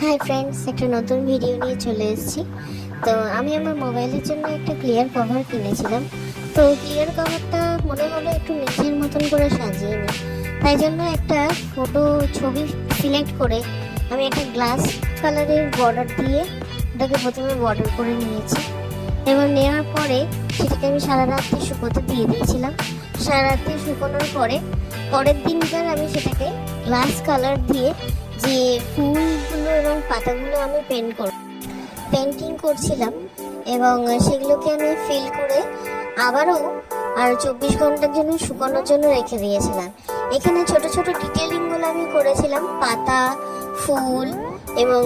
Hi friends, একটা নতুন video নিয়ে চলে এসেছি। তো আমি আমার মোবাইলের জন্য একটা ক্লিয়ার কভার কিনেছিলাম। তো ক্লিয়ার কভারটা মনে হলো একটু নিজের মতন করে সাজিয়ে নিই, তাই জন্য একটা ছবি সিলেক্ট করে আমি একটা গ্লাস কালারের বর্ডার দিয়ে ওটাকে প্রথমে বর্ডার করে নিয়েছি। এবং নেওয়ার পরে সেটাকে আমি সারা রাত্রি শুকোতে দিয়ে দিয়েছিলাম। সারা রাত্রি শুকোনোর পরে পরের দিনকার আমি সেটাকে গ্লাস কালার দিয়ে যে ফুলগুলো এবং পাতাগুলো আমি পেন্টিং করছিলাম এবং সেগুলোকে আমি ফিল করে আবারও 24 ঘন্টার জন্য শুকানোর জন্য রেখে দিয়েছিলাম। এখানে ছোট ছোট ডিটেলিংগুলো আমি করেছিলাম, পাতা, ফুল এবং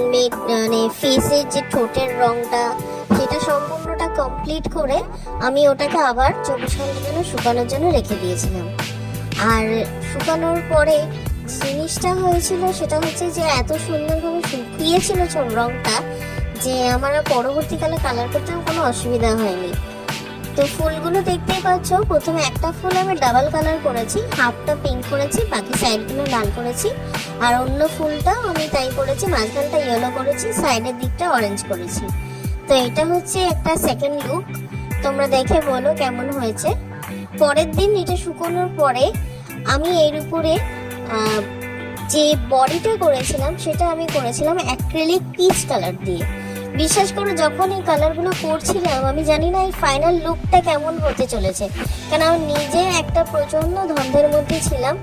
মানে ফেসের যে ঠোঁটের রংটা, সেটা সম্পূর্ণটা কমপ্লিট করে আমি ওটাকে আবার 24 ঘন্টার জন্য শুকানোর জন্য রেখে দিয়েছিলাম। আর শুকানোর পরে জিনিসটা হয়েছিল সেটা হচ্ছে যে এত সুন্দরভাবে শুকিয়েছিল রংটা যে আমার পরবর্তীকালে কালার করতেও কোনো অসুবিধা হয়নি। তো ফুলগুলো দেখতেই পাচ্ছ, প্রথমে একটা ফুল আমি ডাবল কালার করেছি, হাফটা পিঙ্ক করেছি, বাকি সাইডগুলো লাল করেছি। আর অন্য ফুলটাও আমি তাই করেছি, মাঝখানটা ইয়েলো করেছি, সাইডের দিকটা অরেঞ্জ করেছি। তো এটা হচ্ছে একটা সেকেন্ড লুক, তোমরা দেখে বলো কেমন হয়েছে। পরের দিন এটা শুকোনোর পরে আমি এর উপরে যে বডিটা করেছিলাম সেটা আমি করেছিলাম অ্যাক্রিলিক পিচ কালার দিয়ে। বিশ্বাস করো, যখন এই কালারগুলো করছিলাম আমি জানি না এই ফাইনাল লুকটা কেমন হতে চলেছে, কারণ আমি নিজে একটা প্রচণ্ড ধন্দের মধ্যে ছিলাম।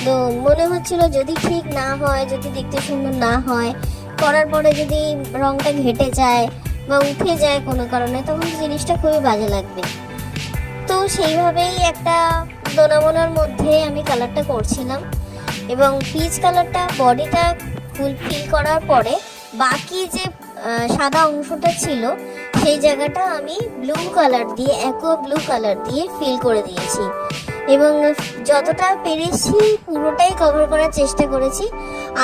তো মনে হচ্ছিল যদি ঠিক না হয়, যদি দেখতে সুন্দর না হয়, করার পরে যদি রংটা ঘেটে যায় বা উঠে যায় কোনো কারণে, তখন জিনিসটা খুবই বাজে লাগবে। তো সেইভাবেই একটা দোনামোনার মধ্যে আমি কালারটা করছিলাম এবং পিচ কালারটা বডিটা ফুল ফিল করার পরে বাকি যে সাদা অংশটা ছিল সেই জায়গাটা আমি ব্লু কালার দিয়ে, অ্যাকোয়া ব্লু কালার দিয়ে ফিল করে দিয়েছি এবং যতটা পেরেছি পুরোটাই কভার করার চেষ্টা করেছি।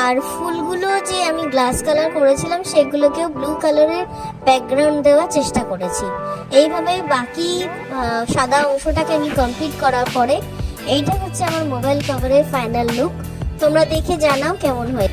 আর ফুলগুলো যে আমি গ্লাস কালার করেছিলাম সেগুলোকেও ব্লু কালারের ব্যাকগ্রাউন্ড দেওয়ার চেষ্টা করেছি। এইভাবে বাকি সাদা অংশটাকে আমি কমপ্লিট করার পরে এইটা হচ্ছে আমার মোবাইল কভারের ফাইনাল লুক। তোমরা দেখে জানাও কেমন হয়।